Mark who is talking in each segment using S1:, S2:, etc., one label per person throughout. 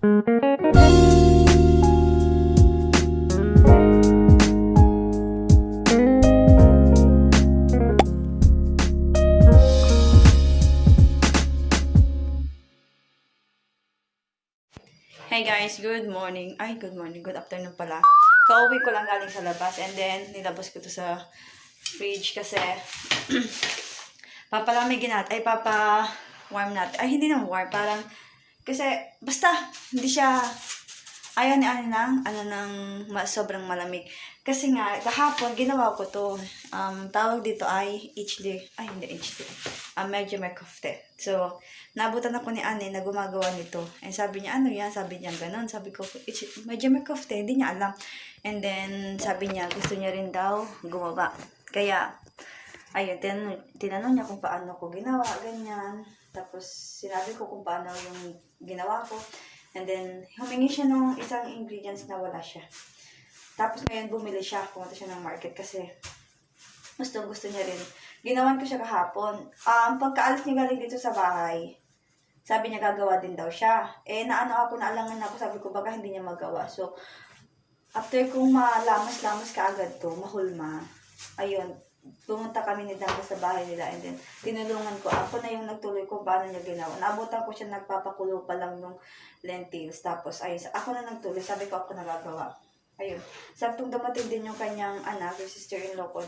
S1: Hey guys, good morning. Ay, good morning. Good afternoon pala. Kauwi ko lang galing sa labas and then nilabas ko to sa fridge kasi papalamigin natin. Ay, warm natin. Ay, hindi naman warm. Parang, kasi, basta, hindi siya, ayaw ni sobrang malamig. Kasi nga, kahapon, ginawa ko to. Tawag dito ay medyo may kofte. So, nabutan ako ni Anne na gumagawa nito. And sabi niya, ano yan? Sabi niya, ganun. Sabi ko, medyo may kofte. Hindi niya alam. And then, sabi niya, gusto niya rin daw gumawa. Kaya, ayun, tinanong niya kung paano ko ginawa, ganyan. Tapos, sinabi ko kung paano yung ginawa ko. And then, humingi siya ng isang ingredients na wala siya. Tapos, ngayon, bumili siya. Pumunta siya ng market kasi gusto niya rin. Ginawan ko siya kahapon. Pagkaalis niya galing dito sa bahay, sabi niya gagawa din daw siya. Naalangan ako, sabi ko, baka hindi niya magawa. So, after kong malamas-lamas kaagad to, mahulma, ayun, pumunta kami ni Dangga sa bahay nila and then tinulungan ko. Ako na yung nagtuloy ko paano niya ginawa. Naabutan ko siya, nagpapakulo pa lang nung lentils. Tapos, ayun, ako na nagtuloy. Sabi ko, ako nagagawa. Ayun. Saktong dumating din yung kanyang anak, yung sister-in-law ko.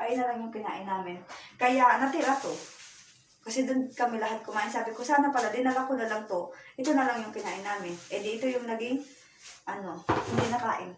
S1: Ayun na lang yung kinain namin. Kaya, natira to. Kasi doon kami lahat kumain. Sabi ko, sana pala, dinala ko na lang to. Ito na lang yung kinain namin. Ito yung naging, hindi nakain.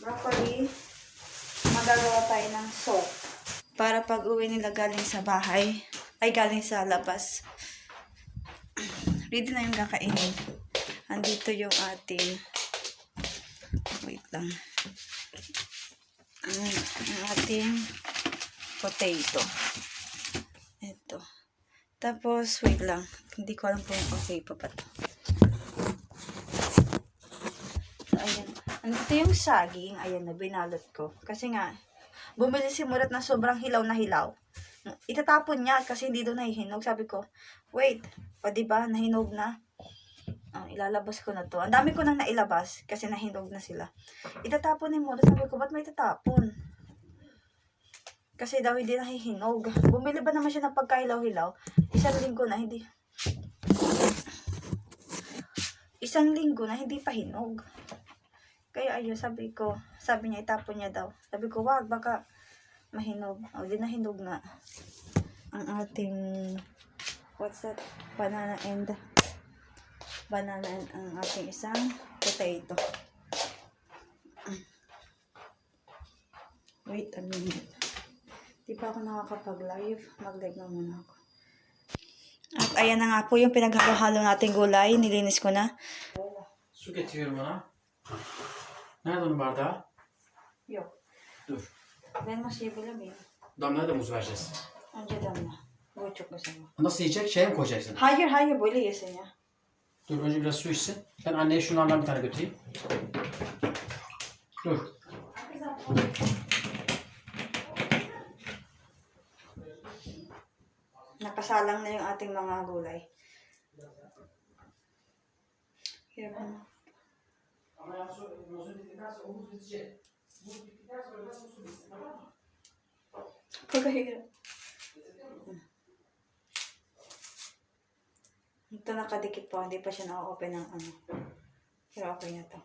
S1: Broccoli, magagawa tayo ng soup. Para pag uwi nila galing sa bahay, galing sa labas, ready na yung kakainin. Andito yung ating, wait lang, ang ating potato. Ito. Tapos, wait lang, hindi ko alam kung okay pa ba ito. So, ayan. Andito yung saging, ayan na, binalot ko. Kasi nga, bumili si Murat na sobrang hilaw na hilaw. Itatapon niya kasi hindi doon nahihinog. Sabi ko, wait, o diba, nahinog na. Ilalabas ko na to. Ang dami ko nang nailabas kasi nahinog na sila. Itatapon ni Murat. Sabi ko, ba't may itatapon? Kasi daw hindi nahihinog. Bumili ba naman siya ng pagkahilaw-hilaw? Isang linggo na hindi pa hinog. Kaya ayun, sabi niya, itapon niya daw. Sabi ko, wag, baka mahinog. Di nahinog nga. Ang ating, what's that? Banana and ang ating isang potato. Wait a minute. Di pa ako nakakapag-live. Mag-live na muna ako. At ayan na nga po yung pinaghalo-halo nating gulay. Nilinis ko na.
S2: Su getiriyorum bana. Nerede onun bardağı?
S1: Yok.
S2: Dur.
S1: Ben masayı bulamıyorum.
S2: Damlaya da muz vereceğiz.
S1: Önce damla. Bu çok güzel.
S2: Nasıl yiyecek? Şeye mi koyacaksın?
S1: Hayır böyle yesin ya.
S2: Dur önce biraz su içsin. Ben anneye şunlardan bir tane götüreyim. Dur.
S1: Nakasalang na yung ating mga gulay. Hirap na.
S2: Ama ya muzu bittikten sonra muz bitecek. Muz bittikten sonra biraz muz bitsin, tamam mı?
S1: Pagkahirap. Ito nakadikit po, hindi pa siya na-open ng ano. Pero okay na to.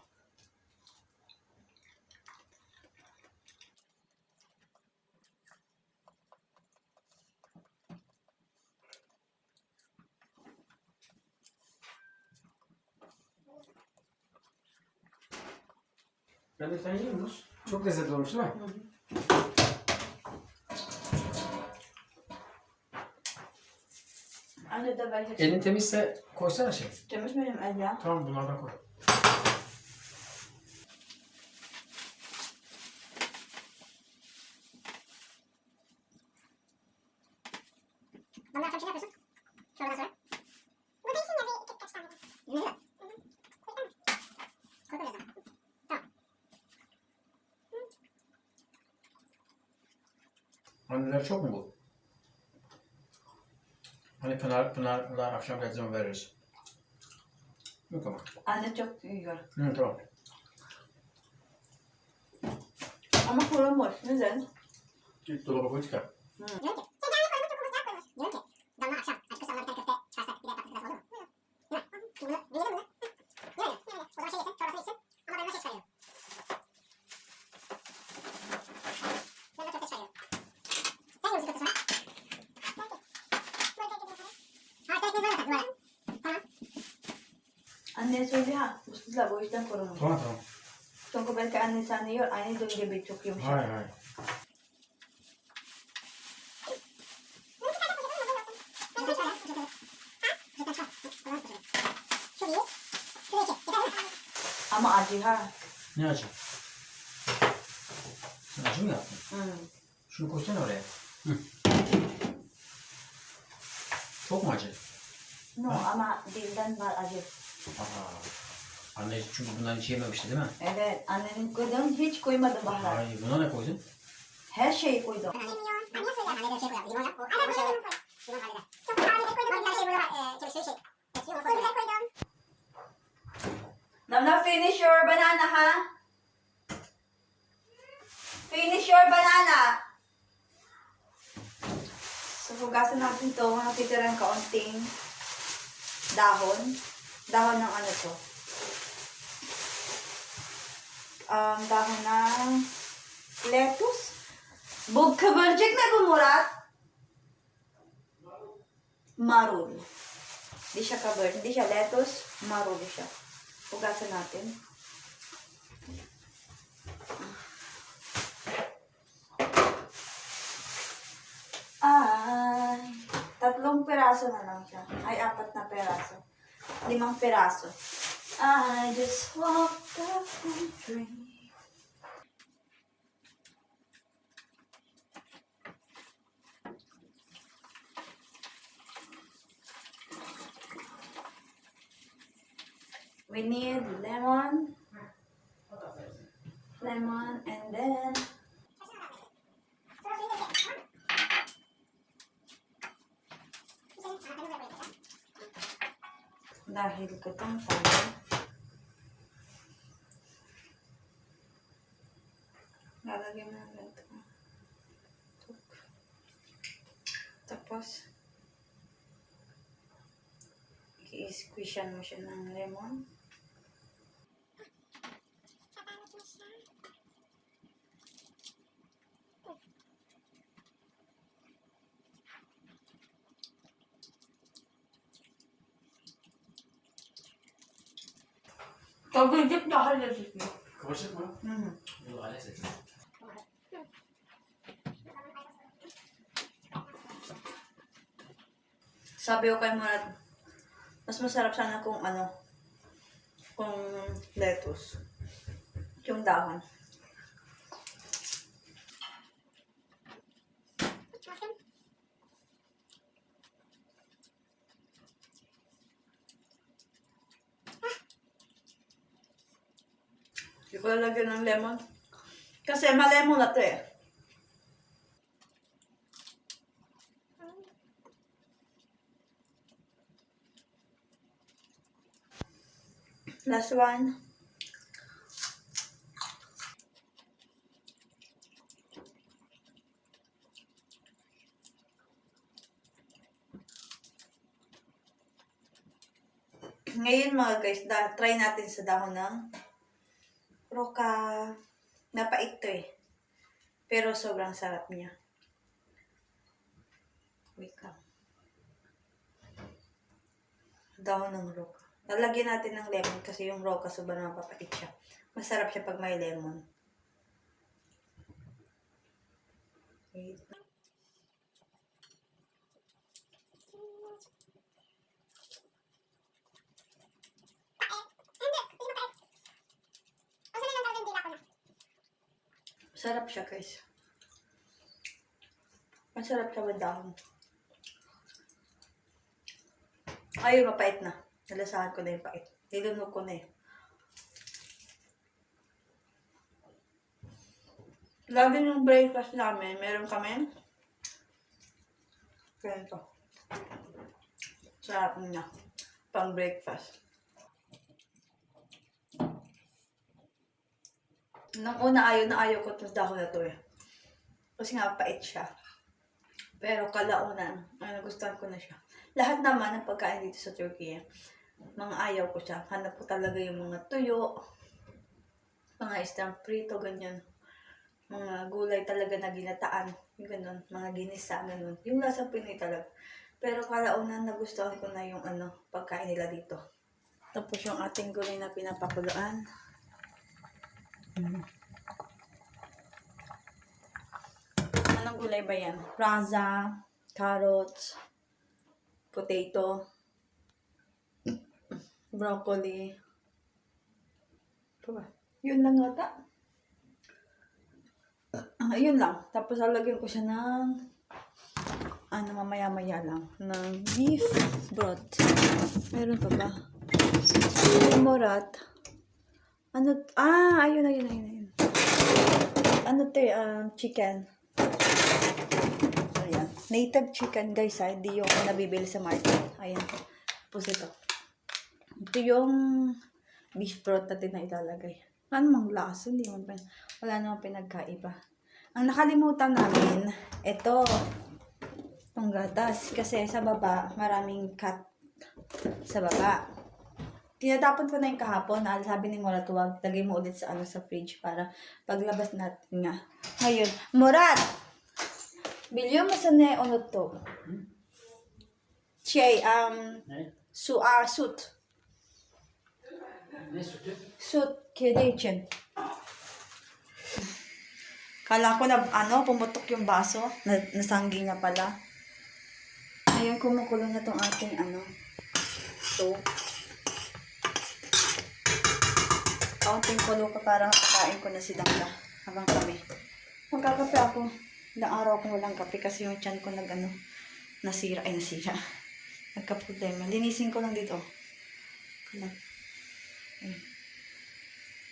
S2: Ben de sen yiyor musun? Çok lezzetli olmuş değil mi?
S1: Hı hı. Anne de belki...
S2: Elin temizse koysana şey.
S1: Temiz benim el ya.
S2: Tamam bunlardan koy.
S3: Ondan sonra ne yapıyorsun? Çorbadan sonra? Bu değilsin ya bir kaç tane. Yürü. Koy biraz daha. Tamam.
S2: Anneler çok mu bu? Hani Pınar'la akşam kaç zaman veririz? Yok ama.
S1: Anne çok yiyor.
S2: Hı, tamam.
S1: Ama kurumuş. Neden?
S2: Git dolaba koy çıkar.
S3: Diyorum ki. Sen daha koymuş, çok uzak koymuş. Diyorum ki. Damla akşam. Açıkçası onlara bir tane köfte çıkarsak bir de patates olur mu? Değil mi? Şimdi bunu deneyelim mi? Deneyelim. O zaman şey yesin, çorbasını içsin. Ama ben ona şey çıkarıyorum. Ben de köfte çıkarıyorum. Sen yiyor musun köfte sonra? Harika ekmeği böyle böyle. Tamam.
S1: Anne söyle ha. Uslular bu yüzden kurumuş.
S2: Tamam tamam.
S1: Çünkü belki anne sana yiyor. Anne de gibi çok yumuşak.
S2: Hayır hayır.
S1: Ama acı ha.
S2: Ne acı? Sen acı mı yaptın?
S1: Hmm.
S2: Şunu koysana oraya. Hı. Çok mu acı?
S1: No ama dilden var acı.
S2: Aha. Anne çünkü bundan hiç yememişti değil mi?
S1: Evet. Annenin koyduğun hiç koymadım baharat.
S2: Ay buna ne koydun?
S1: Her şeyi koydum. Now finish your banana ha. Finish your banana. So, hugasan natin ito. Natitirang kaunting dahon. Dahon ng ano to? Dahon ng lettuce. Bug kabarjik na gumurat. Marul. Hindi siya kabarjik. Hindi siya lettuce. Marul siya. Hugasan natin. Ay, 3 peraso na lang siya. Ay, 4 na peraso. 5 peraso. I just walked the country. We need lemon, and then dahil katong tayo, lalagyan mo ng ganito. Tapos, i-squishan mo siya ng lemon. Kabarjik na halajik mo.
S2: Kabarcık mı?
S1: Hmm.
S2: Bu alet seçin.
S1: Sabi ko kay Murat, mas masarap sana kung ano, kung lettuce. Yung dahon. Hindi ko lalagyan ng lemon. Kasi ma-lemon na to eh. Last one. Ngayon mga guys, try natin sa dahon ng roka. Napait to eh. Pero sobrang sarap niya. Wait lang. Dahon ng roka. Lalagyan natin ng lemon kasi yung roka sobrang napapait siya. Masarap siya pag may lemon. Wait. Masarap siya guys. Masarap siya with dahon. Ayun, mapait na. Nalasahan ko na yung pait. Nilunog ko na eh. Lagi yung breakfast namin, meron kami Ganito. Sarap niya. Pang breakfast. Nung una ayaw ko itong dahon na to eh. Kasi nga pait siya. Pero kalaunan, nagustuhan ko na siya. Lahat naman ng pagkain dito sa Turkey, mga ayaw ko siya. Hanap ko talaga yung mga tuyo, mga isdang prito, ganyan. Mga gulay talaga na ginataan, yung ganun, mga ginisa, ganun. Yung lasa Pinoy talaga. Pero kalaunan, nagustuhan ko na yung pagkain nila dito. Tapos yung ating gulay na pinapakuluan. Anong gulay ba yan? Praza, carrots, potato, broccoli. Ito ba? Yun lang ata. Yun lang. Tapos lalagyan ko siya ng mamaya-maya lang. Ng beef broth. Meron pa ba? Morat. Ayun. Chicken. Ayan. Native chicken, guys, hindi yung nabibili sa market. Ayan. Tapos ito. Ito yung beef broth natin na ilalagay. Ano mang lasa? Wala namang pinagkaiba. Ang nakalimutan namin, ito. Itong gatas. Kasi sa baba, maraming cut sa baba. Tinatapon ko na yung kahapon. Sabi ni Murat, huwag lagay mo ulit sa fridge para paglabas natin nga. Ngayon, Murat! Biliyor mo sa to.
S2: Ne?
S1: Suit.
S2: Ne sütü?
S1: Suit, kedi için. Kala ko na, pumutok yung baso. Nasanggi nga pala. Ayun, kumukulo na tong ating, ito. Kaunting kulo pa para kakain ko na si Dangla habang kami. Magkakape ako. Ilang araw akong walang kape kasi yung tiyan ko nasira. Nagka-problema. Linisin ko lang dito.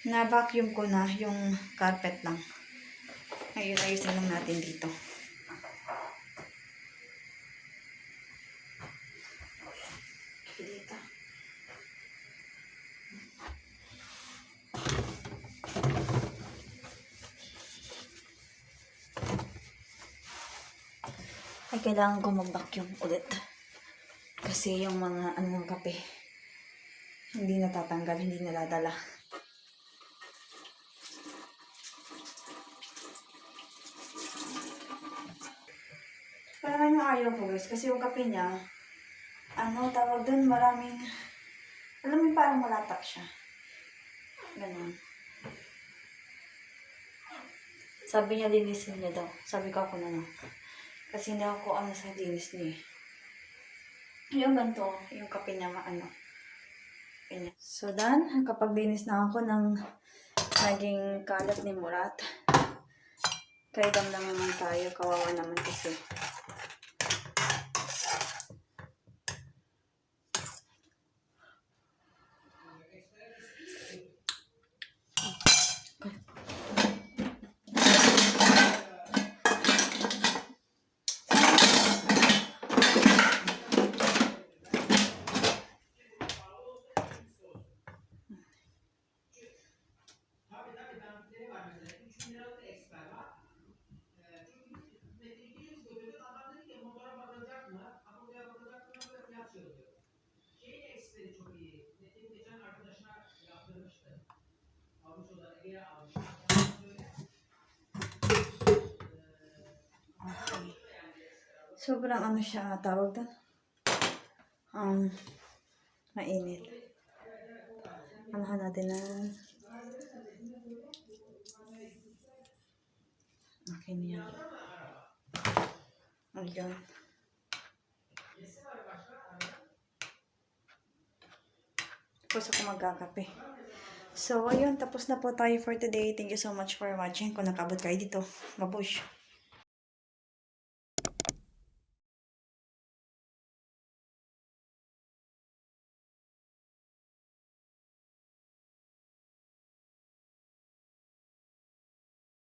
S1: Na-vacuum ko na yung carpet lang. Ayusin lang natin dito. Dito. Ay, kailangan ko mag-vacuum ulit. Kasi yung mga ng kape, hindi natatanggal, hindi naladala. Parang yung ayaw ko, guys. Kasi yung kape niya, tawag doon, maraming, alam mo parang malatak siya. Ganun. Sabi niya, linisin niya daw. Sabi ko ako na lang. Kasi hindi ako sa linis niya. Yung ganito, yung kape niya ganyan. So done, kapag linis na ako ng naging kalat ni Murat. Kaya lang naman tayo, kawawa naman kasi. Sobrang siya, tawag doon? Mainit. Anahan natin na. Okay niya. Ayan. Tapos ako magkakape. So, ayun. Tapos na po tayo for today. Thank you so much for watching. Kung nakabot kayo dito. Mabush.